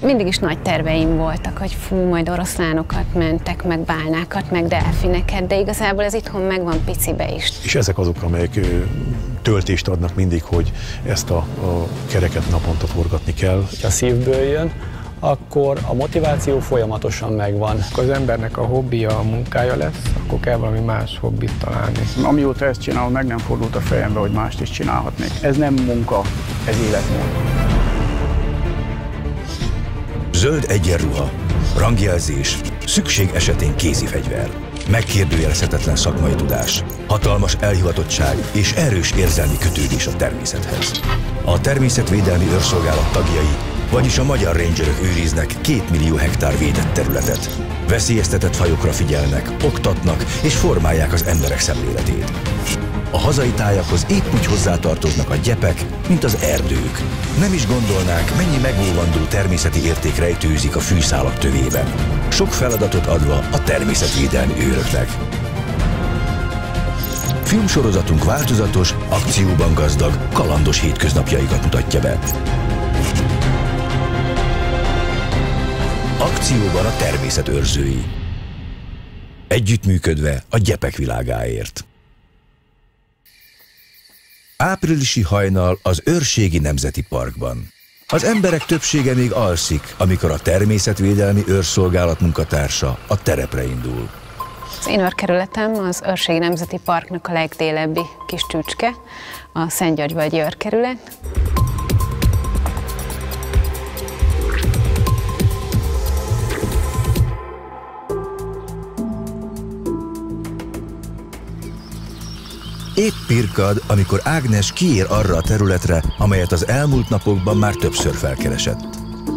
Mindig is nagy terveim voltak, hogy fú, majd oroszlánokat mentek, meg bálnákat, meg delfineket, de igazából ez itthon megvan picibe is. És ezek azok, amelyek töltést adnak mindig, hogy ezt a kereket naponta forgatni kell. Ha a szívből jön, akkor a motiváció folyamatosan megvan. Ha az embernek a hobbija, a munkája lesz, akkor kell valami más hobbit találni. Amióta ezt csinálom, meg nem fordult a fejembe, hogy mást is csinálhatnék. Ez nem munka, ez életmód. Zöld egyenruha, rangjelzés, szükség esetén kézifegyver, megkérdőjelezhetetlen szakmai tudás, hatalmas elhivatottság és erős érzelmi kötődés a természethez. A Természetvédelmi Őrszolgálat tagjai, vagyis a magyar rangerök őriznek 2 millió hektár védett területet. Veszélyeztetett fajokra figyelnek, oktatnak és formálják az emberek szemléletét. A hazai tájakhoz épp úgy hozzátartoznak a gyepek, mint az erdők. Nem is gondolnák, mennyi megóvandó természeti érték rejtőzik a fűszálak tövében. Sok feladatot adva a természetvédelmi őröknek. Filmsorozatunk változatos, akcióban gazdag, kalandos hétköznapjaikat mutatja be. Akcióban a természetőrzői. Együttműködve a gyepek világáért. Áprilisi hajnal az Őrségi Nemzeti Parkban. Az emberek többsége még alszik, amikor a Természetvédelmi Őrszolgálat munkatársa a terepre indul. Az én őrkerületem az Őrségi Nemzeti Parknak a legdélebbi kis csücske, a Szentgyörgyvölgyi őrkerület. Épp pirkad, amikor Ágnes kiér arra a területre, amelyet az elmúlt napokban már többször felkeresett.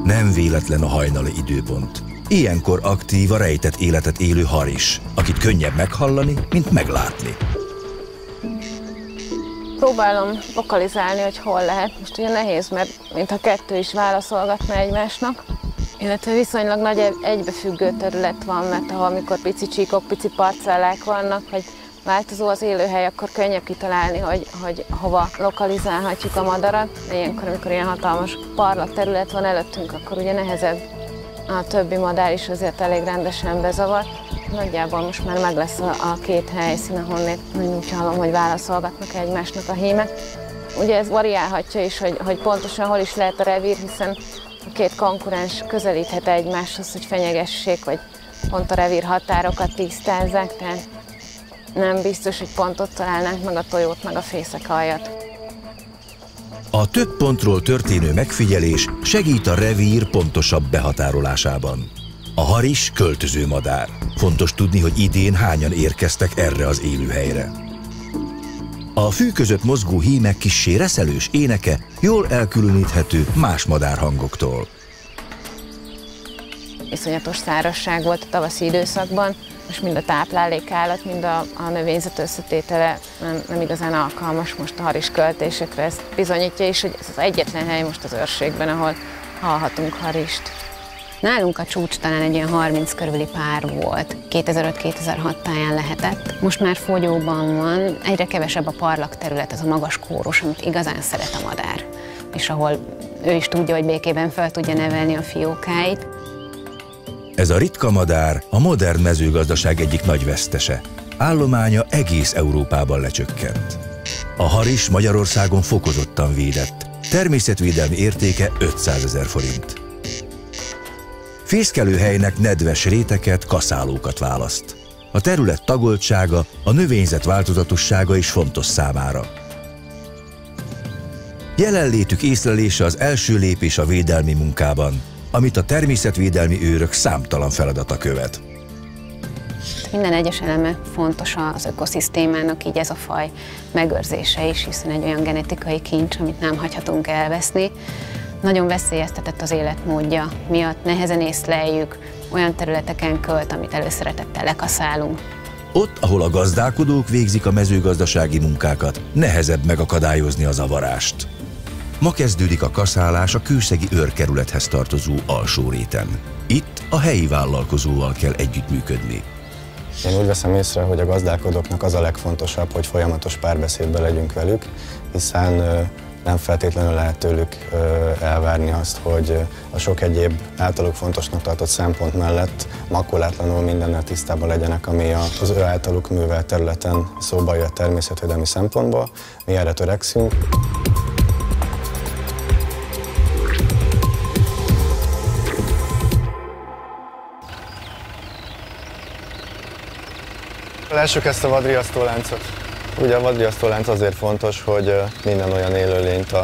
Nem véletlen a hajnali időpont. Ilyenkor aktív a rejtett életet élő haris, akit könnyebb meghallani, mint meglátni. Próbálom lokalizálni, hogy hol lehet. Most ugye nehéz, mert mintha kettő is válaszolgatna egymásnak. Illetve viszonylag nagy egybefüggő terület van, mert ahol amikor pici csíkok, pici parcellák vannak, vagy változó az élőhely, akkor könnyebb kitalálni, hogy hova lokalizálhatjuk a madarat. Ilyenkor, amikor ilyen hatalmas parlak terület van előttünk, akkor ugye nehezebb. A többi madár is azért elég rendesen bezavar. Nagyjából most már meg lesz a két helyszín, ahol úgy hallom, hogy válaszolgatnak egymásnak a hímek. Ugye ez variálhatja is, hogy pontosan hol is lehet a revír, hiszen a két konkurens közelíthet egymáshoz, hogy fenyegessék, vagy pont a revír határokat tisztázzák, tehát nem biztos, hogy pontot találnánk meg a tojót, meg a fészekalljat. A több pontról történő megfigyelés segít a revír pontosabb behatárolásában. A haris költöző madár. Fontos tudni, hogy idén hányan érkeztek erre az élőhelyre. A fű között mozgó hímek kissé reszelős éneke jól elkülöníthető más madárhangoktól. Iszonyatos szárazság volt a tavaszi időszakban, és mind a táplálékállat, mind a növényzet összetétele nem igazán alkalmas most a haris költésekre. Ez bizonyítja is, hogy ez az egyetlen hely most az őrségben, ahol hallhatunk harist. Nálunk a csúcs talán egy ilyen 30 körüli pár volt. 2005-2006 táján lehetett. Most már fogyóban van, egyre kevesebb a parlak terület, ez a magas kórus, amit igazán szeret a madár. És ahol ő is tudja, hogy békében fel tudja nevelni a fiókáit. Ez a ritka madár a modern mezőgazdaság egyik nagy vesztese. Állománya egész Európában lecsökkent. A haris Magyarországon fokozottan védett. Természetvédelmi értéke 500 000 forint. Fészkelőhelynek nedves réteket, kaszálókat választ. A terület tagoltsága, a növényzet változatossága is fontos számára. Jelenlétük észlelése az első lépés a védelmi munkában, amit a természetvédelmi őrök számtalan feladata követ. Minden egyes eleme fontos az ökoszisztémának, így ez a faj megőrzése is, hiszen egy olyan genetikai kincs, amit nem hagyhatunk elveszni. Nagyon veszélyeztetett az életmódja miatt, nehezen észleljük, olyan területeken költ, amit előszeretettel lekaszálunk. Ott, ahol a gazdálkodók végzik a mezőgazdasági munkákat, nehezebb megakadályozni a zavarást. Ma kezdődik a kaszálás a kőszegi őrkerülethez tartozó alsó réten. Itt a helyi vállalkozóval kell együttműködni. Én úgy veszem észre, hogy a gazdálkodóknak az a legfontosabb, hogy folyamatos párbeszédben legyünk velük, hiszen Nem feltétlenül lehet tőlük elvárni azt, hogy a sok egyéb általuk fontosnak tartott szempont mellett makulátlanul mindennel tisztában legyenek, ami az ő általuk művelt területen szóba jött természetvédelmi szempontból. Mi erre törekszünk. Lássuk ezt a vadriasztóláncot. Ugye a vadriasztólánc azért fontos, hogy minden olyan élőlényt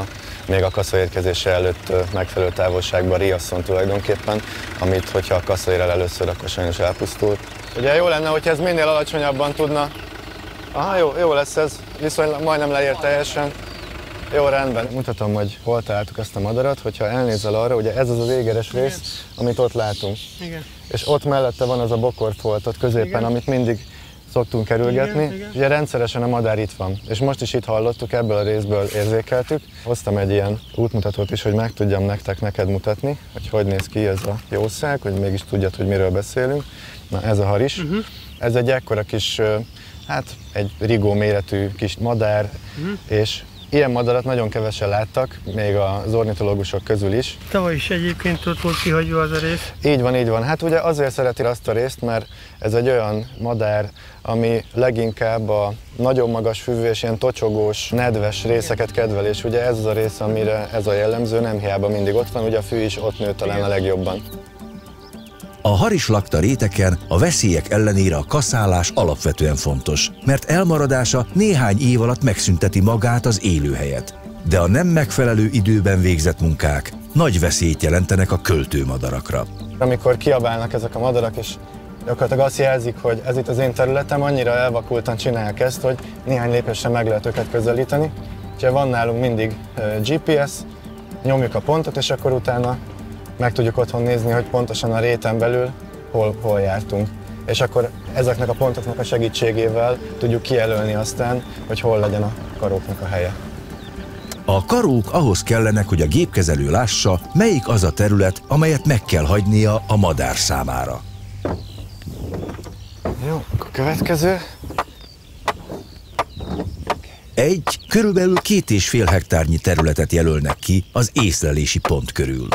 még a kasza érkezése előtt megfelelő távolságban riasszon tulajdonképpen, amit hogyha a kasza ér el először, akkor sajnos elpusztult. Ugye jó lenne, hogyha ez minél alacsonyabban tudna. Aha, jó lesz ez, viszonylag majdnem leér teljesen. Jó, rendben. Mutatom, hogy hol találtuk ezt a madarat, hogyha elnézel arra, ugye ez az az égeres rész, amit ott látunk. Igen. És ott mellette van az a bokorfolt ott középen, igen, amit mindig szoktunk kerülgetni. Igen. Ugye rendszeresen a madár itt van, és most is itt hallottuk, ebből a részből érzékeltük. Hoztam egy ilyen útmutatót is, hogy meg tudjam neked mutatni, hogy néz ki ez a jószág, hogy mégis tudjad, hogy miről beszélünk. Na, ez a haris. Ez egy ekkora kis, hát egy rigó méretű kis madár, és ilyen madarat nagyon kevesen láttak, még az ornitológusok közül is. Tavaly is egyébként ott volt kihagyva az a rész. Így van. Hát ugye azért szereti azt a részt, mert ez egy olyan madár, ami leginkább a nagyon magas fűvű és ilyen tocsogós, nedves részeket kedvel, és ugye ez az a rész, amire ez a jellemző, nem hiába mindig ott van, ugye a fű is ott nő talán a legjobban. A harislakta réteken a veszélyek ellenére a kaszálás alapvetően fontos, mert elmaradása néhány év alatt megszünteti magát az élőhelyet. De a nem megfelelő időben végzett munkák nagy veszélyt jelentenek a költőmadarakra. Amikor kiabálnak ezek a madarak, és gyakorlatilag azt jelzik, hogy ez itt az én területem, annyira elvakultan csinálják ezt, hogy néhány lépésre meg lehet őket közelíteni. Úgyhogy van nálunk mindig GPS, nyomjuk a pontot, és akkor utána meg tudjuk otthon nézni, hogy pontosan a réten belül hol jártunk. És akkor ezeknek a pontoknak a segítségével tudjuk kijelölni aztán, hogy hol legyen a karóknak a helye. A karók ahhoz kellenek, hogy a gépkezelő lássa, melyik az a terület, amelyet meg kell hagynia a madár számára. Jó, akkor következő. Egy körülbelül 2,5 hektárnyi területet jelölnek ki az észlelési pont körül.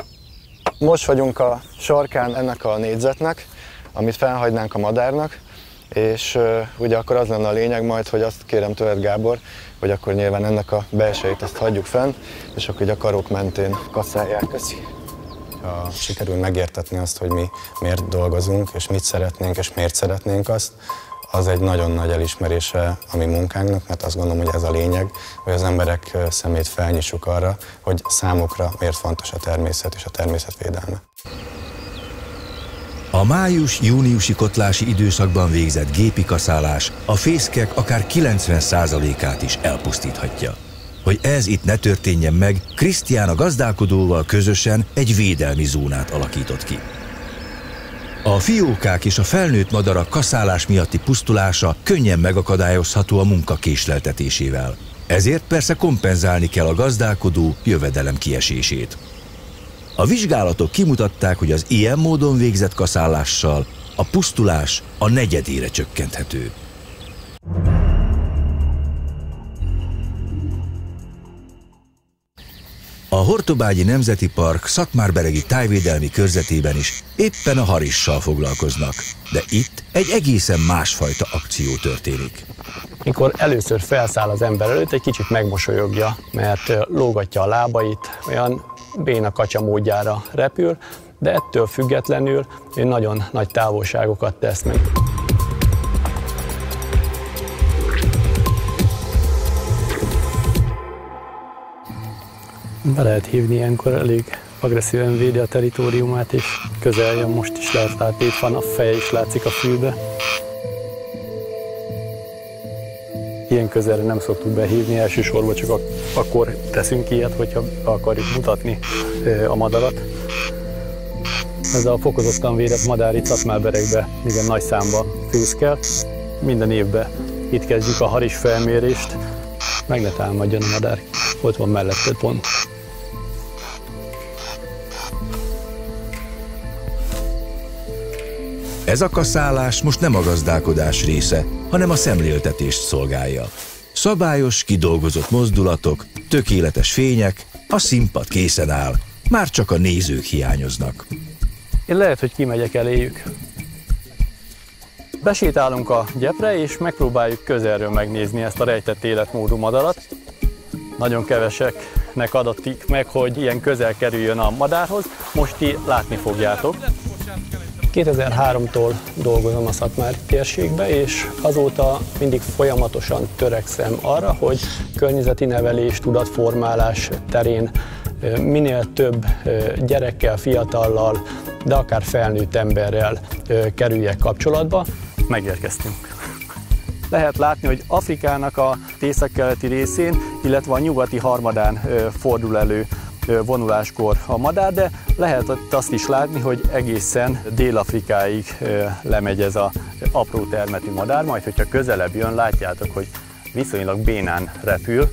Most vagyunk a sarkán ennek a négyzetnek, amit felhagynánk a madárnak, és ugye akkor az lenne a lényeg majd, hogy azt kérem tőled, Gábor, hogy akkor nyilván ennek a belsejét ezt hagyjuk fenn, és akkor ugye a karók mentén kasszálják. Köszi. Ha sikerül megértetni azt, hogy mi miért dolgozunk, és mit szeretnénk, és miért szeretnénk azt, az egy nagyon nagy elismerése a mi munkánknak, mert azt gondolom, hogy ez a lényeg, hogy az emberek szemét felnyissuk arra, hogy számukra miért fontos a természet és a természetvédelme. A május-júniusi kotlási időszakban végzett gépi kaszálás a fészkek akár 90%-át is elpusztíthatja. Hogy ez itt ne történjen meg, Krisztián a gazdálkodóval közösen egy védelmi zónát alakított ki. A fiókák és a felnőtt madarak kaszálás miatti pusztulása könnyen megakadályozható a munka késleltetésével. Ezért persze kompenzálni kell a gazdálkodó jövedelem kiesését. A vizsgálatok kimutatták, hogy az ilyen módon végzett kaszálással a pusztulás a negyedére csökkenthető. A Hortobágyi Nemzeti Park Szatmárberegi tájvédelmi körzetében is éppen a harissal foglalkoznak, de itt egy egészen másfajta akció történik. Mikor először felszáll az ember előtt, egy kicsit megmosolyogja, mert lógatja a lábait, olyan béna kacsa módjára repül, de ettől függetlenül nagyon nagy távolságokat tesz meg. Be lehet hívni ilyenkor, elég agresszíven védi a teritoriumát, és közel jön, most is lehet látni, itt van a feje is látszik a fülbe. Ilyen közelre nem szoktuk behívni, elsősorban csak akkor teszünk ilyet, hogyha akarjuk mutatni a madarat. Ez a fokozottan védett madár itt Szatmárberegbe igen nagy számba fészkel. Minden évben itt kezdjük a haris felmérést, meg ne támadjon a madár. Ott van mellette pont. Ez a kaszálás most nem a gazdálkodás része, hanem a szemléltetést szolgálja. Szabályos, kidolgozott mozdulatok, tökéletes fények, a színpad készen áll, már csak a nézők hiányoznak. Én lehet, hogy kimegyek eléjük. Besétálunk a gyepre, és megpróbáljuk közelről megnézni ezt a rejtett életmódú madarat. Nagyon keveseknek adatik meg, hogy ilyen közel kerüljön a madárhoz. Most ti látni fogjátok. 2003-tól dolgozom a szatmári térségbe, és azóta mindig folyamatosan törekszem arra, hogy környezeti nevelés, tudatformálás terén minél több gyerekkel, fiatallal, de akár felnőtt emberrel kerüljek kapcsolatba. Megérkeztünk. Lehet látni, hogy Afrikának a északkeleti részén, illetve a nyugati harmadán fordul elő vonuláskor a madár, de lehet azt is látni, hogy egészen Dél-Afrikáig lemegy ez az apró termetű madár, majd hogyha közelebb jön, látjátok, hogy viszonylag bénán repül,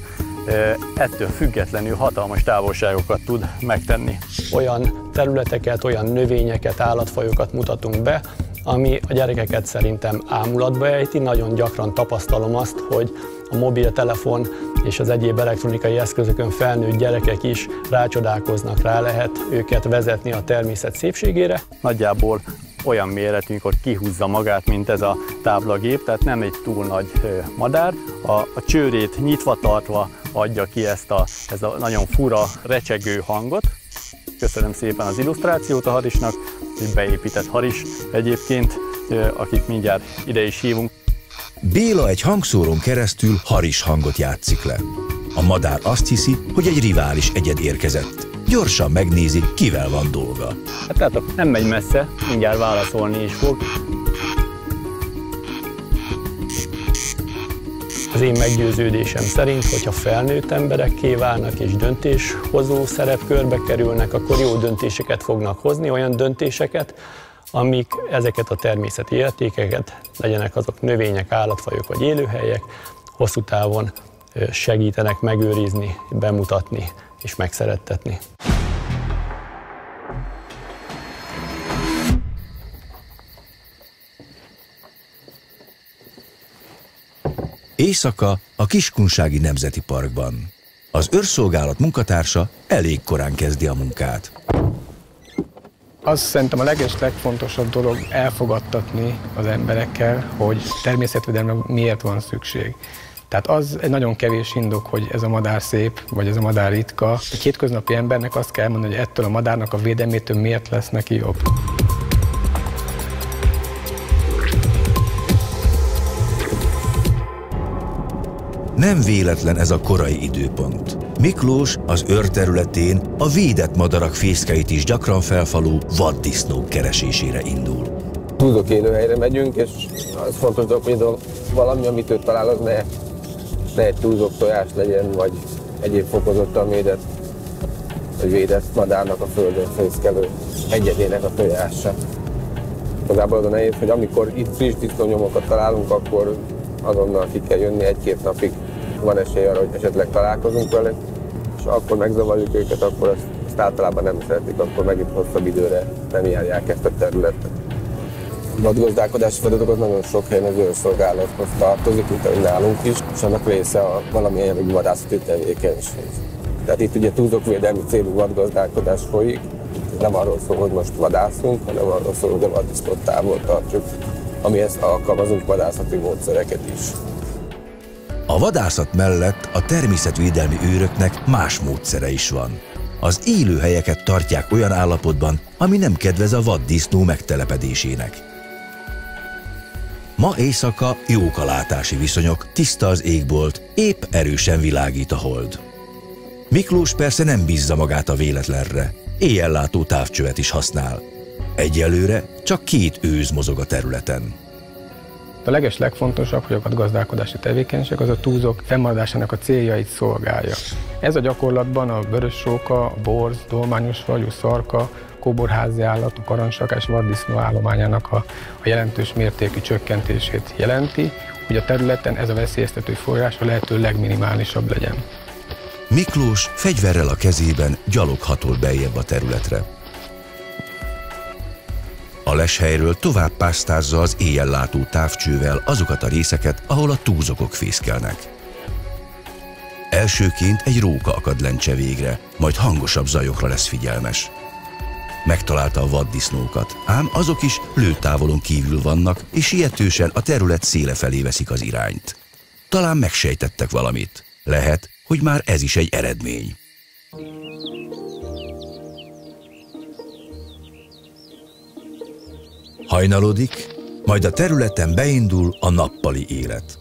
ettől függetlenül hatalmas távolságokat tud megtenni. Olyan területeket, olyan növényeket, állatfajokat mutatunk be, ami a gyerekeket szerintem ámulatba ejti. Nagyon gyakran tapasztalom azt, hogy a mobiltelefon és az egyéb elektronikai eszközökön felnőtt gyerekek is rácsodálkoznak, rá lehet őket vezetni a természet szépségére. Nagyjából olyan méretű, amikor kihúzza magát, mint ez a táblagép, tehát nem egy túl nagy madár. A csőrét nyitva tartva adja ki ezt a nagyon fura, recsegő hangot. Köszönöm szépen az illusztrációt a harisnak, egy beépített haris egyébként, akit mindjárt ide is hívunk. Béla egy hangszórón keresztül haris hangot játszik le. A madár azt hiszi, hogy egy rivális egyed érkezett. Gyorsan megnézi, kivel van dolga. Hát tehát nem megy messze, mindjárt válaszolni is fog. Az én meggyőződésem szerint, hogyha felnőtt emberekké válnak és döntéshozó szerepkörbe kerülnek, akkor jó döntéseket fognak hozni, olyan döntéseket, amik ezeket a természeti értékeket, legyenek azok növények, állatfajok vagy élőhelyek, hosszú távon segítenek megőrizni, bemutatni és megszerettetni. Éjszaka a Kiskunsági Nemzeti Parkban. Az őrszolgálat munkatársa elég korán kezdi a munkát. Az szerintem a legfontosabb dolog elfogadtatni az emberekkel, hogy természetvédelemre miért van szükség. Tehát az egy nagyon kevés indok, hogy ez a madár szép, vagy ez a madár ritka. Egy hétköznapi embernek azt kell mondani, hogy ettől a madárnak a védelmétől miért lesz neki jobb. Nem véletlen ez a korai időpont. Miklós az őr területén a védett madarak fészkeit is gyakran felfaló vaddisznók keresésére indul. Túzok élőhelyre megyünk, és az fontos dolog, hogy valami, amit ő talál, az ne egy túzok tojás legyen, vagy egyéb fokozottan védett, vagy védett madárnak a földön fészkelő egyedének a tojása. Igazából az a nehéz, hogy amikor itt friss disznónyomokat találunk, akkor azonnal ki kell jönni, egy-két napig van esély arra, hogy esetleg találkozunk vele, és akkor megzavarjuk őket, akkor azt általában nem szeretik, akkor megint hosszabb időre nem járják ezt a területet. A vadgazdálkodási feladatok az nagyon sok helyen az őrszolgálathoz tartozik, mint ahogy nálunk is, és annak része a valamilyen jellegű vadászati tevékenység. Tehát itt ugye túzokvédelmi célú vadgazdálkodás folyik, nem arról szól, hogy most vadászunk, hanem arról szól, hogy a vaddisznót távol tartjuk, amihez alkalmazunk vadászati módszereket is. A vadászat mellett a természetvédelmi őröknek más módszere is van. Az élőhelyeket tartják olyan állapotban, ami nem kedvez a vaddisznó megtelepedésének. Ma éjszaka jók a látási viszonyok, tiszta az égbolt, épp erősen világít a hold. Miklós persze nem bízza magát a véletlenre, éjjellátó távcsövet is használ. Egyelőre csak 2 őz mozog a területen. A legfontosabb, hogy a vadgazdálkodási tevékenység az a túzok fennmaradásának a céljait szolgálja. Ez a gyakorlatban a vörösróka, a borz, dolmányos fajú, szarka, kóborházi állatú, parancsrakás vaddisznó állományának a jelentős mértékű csökkentését jelenti, hogy a területen ez a veszélyeztető forrás a lehető legminimálisabb legyen. Miklós fegyverrel a kezében gyalog hatol beljebb a területre. A leshelyről tovább pásztázza az éjjellátó távcsővel azokat a részeket, ahol a túzokok fészkelnek. Elsőként egy róka akad lencse végre, majd hangosabb zajokra lesz figyelmes. Megtalálta a vaddisznókat, ám azok is lőtávolon kívül vannak, és sietősen a terület széle felé veszik az irányt. Talán megsejtettek valamit. Lehet, hogy már ez is egy eredmény. Hajnalodik, majd a területen beindul a nappali élet.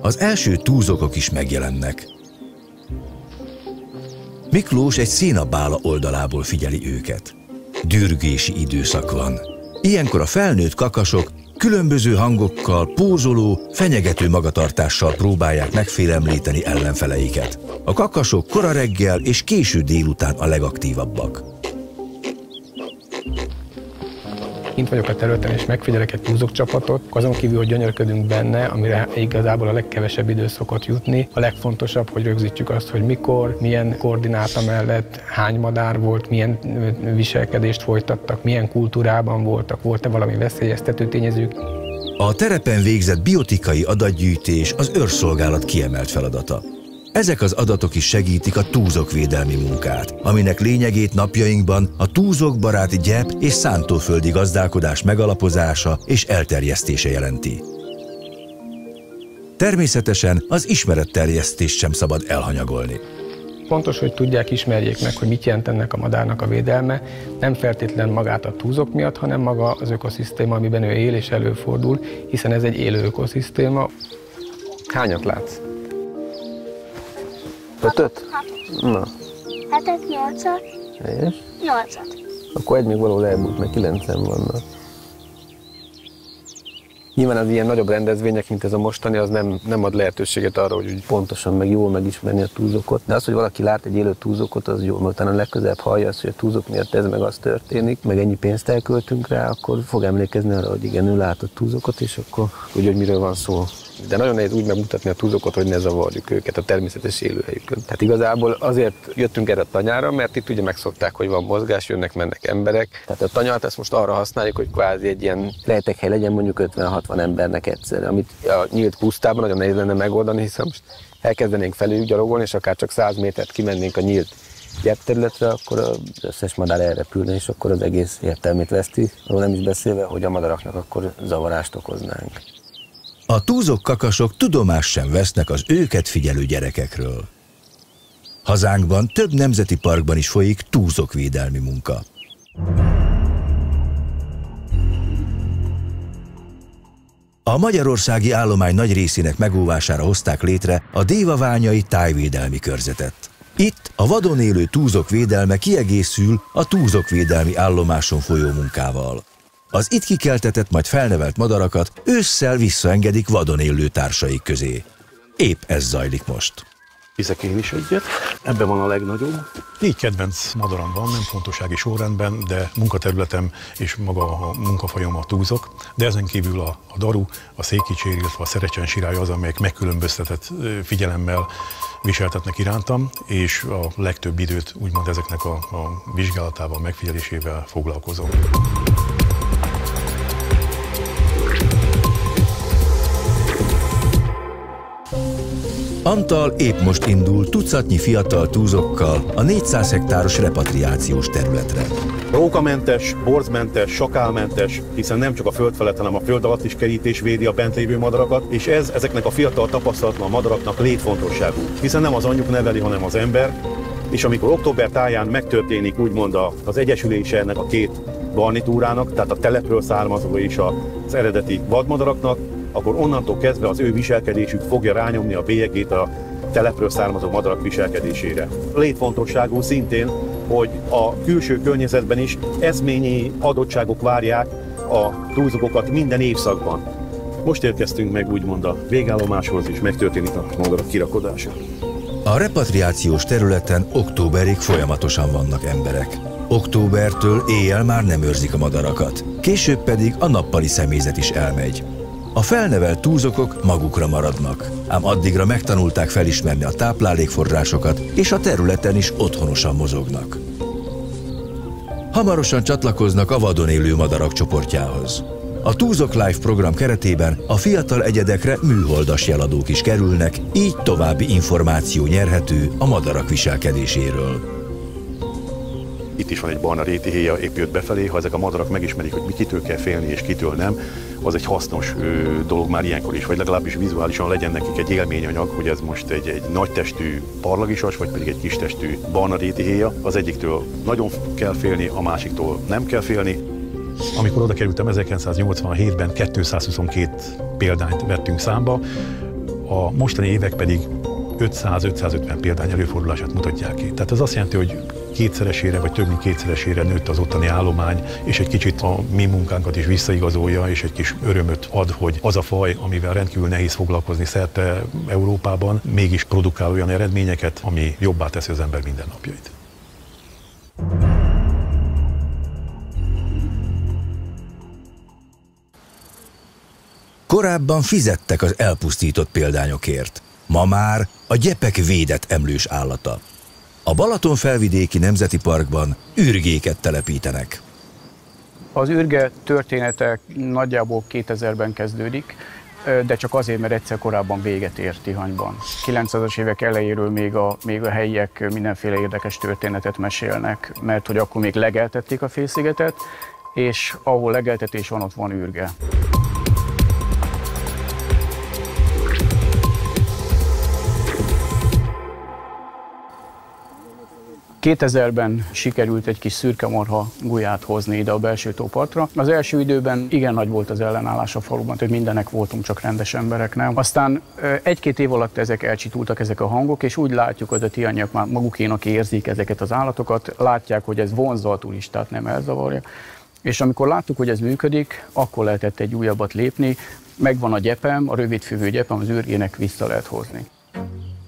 Az első túzokok is megjelennek. Miklós egy szénabála oldalából figyeli őket. Dürgési időszak van. Ilyenkor a felnőtt kakasok különböző hangokkal, pózoló, fenyegető magatartással próbálják megfélemlíteni ellenfeleiket. A kakasok kora reggel és késő délután a legaktívabbak. Kint vagyok a területen, és megfigyelek egy túzokcsapatot, azon kívül, hogy gyönyörködünk benne, amire igazából a legkevesebb idő szokott jutni. A legfontosabb, hogy rögzítsük azt, hogy mikor, milyen koordináta mellett, hány madár volt, milyen viselkedést folytattak, milyen kultúrában voltak, volt-e valami veszélyeztető tényezők. A terepen végzett biotikai adatgyűjtés az őrszolgálat kiemelt feladata. Ezek az adatok is segítik a túzokvédelmi munkát, aminek lényegét napjainkban a túzokbaráti gyep- és szántóföldi gazdálkodás megalapozása és elterjesztése jelenti. Természetesen az ismeretterjesztést sem szabad elhanyagolni. Fontos, hogy tudják, ismerjék meg, hogy mit jelent ennek a madárnak a védelme, nem feltétlen magát a túzok miatt, hanem maga az ökoszisztéma, amiben ő él és előfordul, hiszen ez egy élő ökoszisztéma. Hányat látsz? 5-öt? Na. 7-et, 8-at. Helyes. 8-at. Akkor egy még valahol elmúlt, mert 9-en vannak. Nyilván az ilyen nagyobb rendezvények, mint ez a mostani, az nem ad lehetőséget arra, hogy úgy pontosan meg jól megismerni a túzokot. De az, hogy valaki lát egy élő túzokot, az jó, mert utána legközelebb hallja azt, hogy a túzok miatt ez meg az történik, meg ennyi pénzt elköltünk rá, akkor fog emlékezni arra, hogy igen, ő látott túzokot, és akkor tudja, hogy miről van szó. De nagyon nehéz úgy megmutatni a túzokot, hogy ne zavarjuk őket a természetes élőhelyükön. Tehát igazából azért jöttünk erre a tanyára, mert itt ugye megszokták, hogy van mozgás, jönnek-mennek emberek. Tehát a tanyát ezt most arra használjuk, hogy kvázi egy ilyen rejtekhely legyen mondjuk 50-60 embernek egyszerre, amit a nyílt pusztában nagyon nehéz lenne megoldani, hiszen most elkezdenénk felül gyalogolni, és akár csak 100 métert kimennénk a nyílt gyepterületre, akkor az összes madár elrepülne, és akkor az egész értelmét veszti, arról nem is beszélve, hogy a madaraknak akkor zavarást okoznánk. A túzok-kakasok tudomást sem vesznek az őket figyelő gyerekekről. Hazánkban több nemzeti parkban is folyik túzokvédelmi munka. A magyarországi állomány nagy részének megóvására hozták létre a Dévaványai Tájvédelmi Körzetet. Itt a vadon élő túzok védelme kiegészül a túzokvédelmi állomáson folyó munkával. Az itt kikeltetett, majd felnevelt madarakat ősszel visszaengedik vadon élő társaik közé. Épp ez zajlik most. Viszek én is egyet, ebben van a legnagyobb. 4 kedvenc madaram van, nem fontossági sorrendben, de munkaterületem és maga a munkafajom a túzok, de ezen kívül a daru, a székicsér, illetve a szerecsensirály az, amelyek megkülönböztetett figyelemmel viseltetnek irántam, és a legtöbb időt úgymond ezeknek a vizsgálatával, megfigyelésével foglalkozom. Antal épp most indul tucatnyi fiatal túzokkal a 400 hektáros repatriációs területre. Rókamentes, borzmentes, sakálmentes, hiszen nem csak a föld felett, hanem a föld alatt is kerítés védi a bent lévő madarakat, és ez ezeknek a fiatal tapasztalatlan madaraknak létfontosságú, hiszen nem az anyjuk neveli, hanem az ember, és amikor október táján megtörténik úgymond az egyesülése ennek a két garnitúrának, tehát a telepről származó és az eredeti vadmadaraknak, akkor onnantól kezdve az ő viselkedésük fogja rányomni a bélyegét a telepről származó madarak viselkedésére. Létfontosságú szintén, hogy a külső környezetben is eszményi adottságok várják a túzokokat minden évszakban. Most érkeztünk meg úgymond a végállomáshoz, és megtörténik a madarak kirakodása. A repatriációs területen októberig folyamatosan vannak emberek. Októbertől éjjel már nem őrzik a madarakat, később pedig a nappali személyzet is elmegy. A felnevelt túzokok magukra maradnak, ám addigra megtanulták felismerni a táplálékforrásokat, és a területen is otthonosan mozognak. Hamarosan csatlakoznak a vadon élő madarak csoportjához. A Túzok Live program keretében a fiatal egyedekre műholdas jeladók is kerülnek, így további információ nyerhető a madarak viselkedéséről. Itt is van egy barna rétihéja, épp jött befelé, ha ezek a madarak megismerik, hogy kitől kell félni és kitől nem, az egy hasznos dolog már ilyenkor is, vagy legalábbis vizuálisan legyen nekik egy élményanyag, hogy ez most egy nagy testű parlagisas, vagy pedig egy kis testű barna rétihéja. Az egyiktől nagyon kell félni, a másiktól nem kell félni. Amikor oda kerültem 1987-ben 222 példányt vettünk számba, a mostani évek pedig 500-550 példány előfordulását mutatják ki. Tehát ez azt jelenti, hogy kétszeresére vagy több mint kétszeresére nőtt az ottani állomány, és egy kicsit a mi munkánkat is visszaigazolja, és egy kis örömöt ad, hogy az a faj, amivel rendkívül nehéz foglalkozni szerte Európában, mégis produkál olyan eredményeket, ami jobbá teszi az ember mindennapjait. Korábban fizettek az elpusztított példányokért. Ma már a gyepek védett emlős állata. A Balaton-felvidéki Nemzeti Parkban ürgéket telepítenek. Az ürge története nagyjából 2000-ben kezdődik, de csak azért, mert egyszer korábban véget ért Tihanyban. 900-as évek elejéről még a helyiek mindenféle érdekes történetet mesélnek, mert hogy akkor még legeltették a félszigetet, és ahol legeltetés van, ott van ürge. 2000-ben sikerült egy kis szürkemarha gulyát hozni ide a belső tópartra. Az első időben igen nagy volt az ellenállás a faluban, tehát mindenek voltunk, csak rendes emberek nem. Aztán egy-két év alatt ezek elcsitultak, ezek a hangok, és úgy látjuk, hogy a tihanyiak már magukénak érzik ezeket az állatokat, látják, hogy ez vonzza a turistát, nem elzavarja. És amikor láttuk, hogy ez működik, akkor lehetett egy újabbat lépni. Megvan a gyepem, a rövidfűvő gyepem, az ürgének vissza lehet hozni.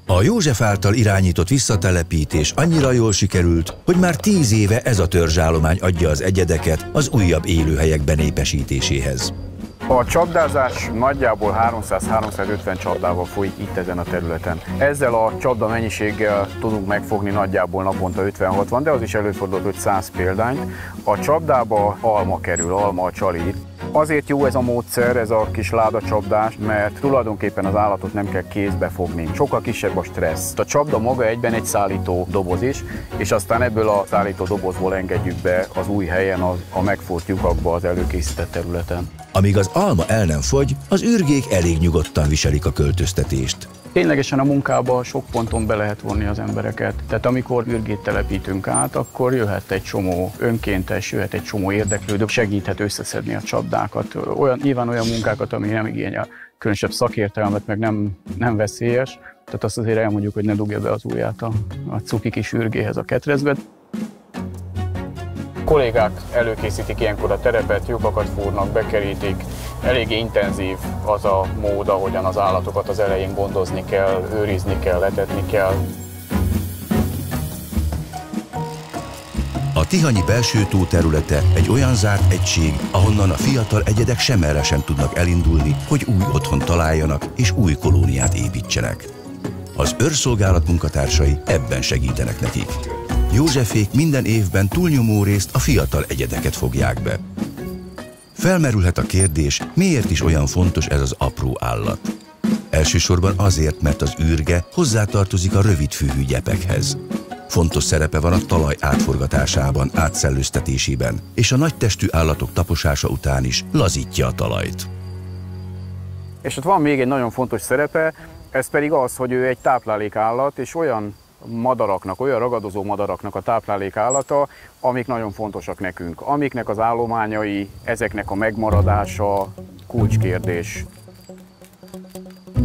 A József által irányított visszatelepítés annyira jól sikerült, hogy már 10 éve ez a törzsállomány adja az egyedeket az újabb élőhelyek benépesítéséhez. A csapdázás nagyjából 300-350 csapdával folyik itt ezen a területen. Ezzel a csapda mennyiséggel tudunk megfogni nagyjából naponta 50-60, de az is előfordult, hogy 100 példányt. A csapdába alma kerül, alma a csali. Azért jó ez a módszer, ez a kis ládacsapdás, mert tulajdonképpen az állatot nem kell kézbe fogni. Sokkal kisebb a stressz. A csapda maga egyben egy szállító doboz is, és aztán ebből a szállító dobozból engedjük be az új helyen a megfort lyukakba az előkészített területen. Amíg az alma el nem fogy, az ürgék elég nyugodtan viselik a költöztetést. Ténylegesen a munkába sok ponton be lehet vonni az embereket. Tehát amikor ürgét telepítünk át, akkor jöhet egy csomó önkéntes, jöhet egy csomó érdeklődő, segíthet összeszedni a csapdákat. Nyilván olyan munkákat, ami nem igényel különösebb szakértelmet, meg nem veszélyes. Tehát azt azért elmondjuk, hogy ne dugja be az ujját a cuki kis ürgéhez a ketrezbe. Kollégák előkészítik ilyenkor a terepet, lyukakat fúrnak, bekerítik. Eléggé intenzív az a mód, ahogyan az állatokat az elején gondozni kell, őrizni kell, etetni kell. A tihanyi belső tó területe egy olyan zárt egység, ahonnan a fiatal egyedek semmerre sem tudnak elindulni, hogy új otthont találjanak és új kolóniát építsenek. Az őrszolgálat munkatársai ebben segítenek nekik. Józsefék minden évben túlnyomó részt a fiatal egyedeket fogják be. Felmerülhet a kérdés, miért is olyan fontos ez az apró állat? Elsősorban azért, mert az ürge hozzátartozik a rövidfűhű gyepekhez. Fontos szerepe van a talaj átforgatásában, átszellőztetésében, és a nagytestű állatok taposása után is lazítja a talajt. És ott van még egy nagyon fontos szerepe, ez pedig az, hogy ő egy táplálékállat, és olyan madaraknak, olyan ragadozó madaraknak a táplálékállata, amik nagyon fontosak nekünk. Amiknek az állományai, ezeknek a megmaradása kulcskérdés.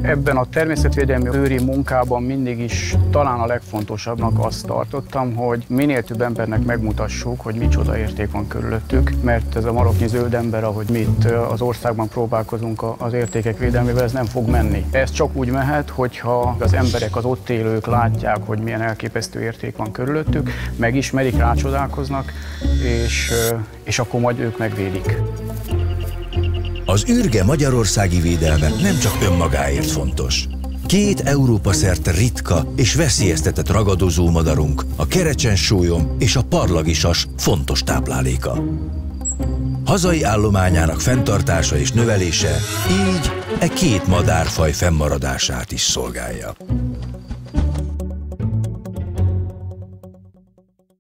Ebben a természetvédelmi őri munkában mindig is talán a legfontosabbnak azt tartottam, hogy minél több embernek megmutassuk, hogy micsoda érték van körülöttük, mert ez a maroknyi zöld ember, ahogy mi itt az országban próbálkozunk az értékek védelmével, ez nem fog menni. Ez csak úgy mehet, hogyha az emberek, az ott élők látják, hogy milyen elképesztő érték van körülöttük, megismerik, rácsodálkoznak, és akkor majd ők megvédik. Az ürge magyarországi védelme nem csak önmagáért fontos. 2 Európa szerte ritka és veszélyeztetett ragadozó madarunk, a kerecsensólyom és a parlagisas fontos tápláléka. hazai állományának fenntartása és növelése, így e két madárfaj fennmaradását is szolgálja.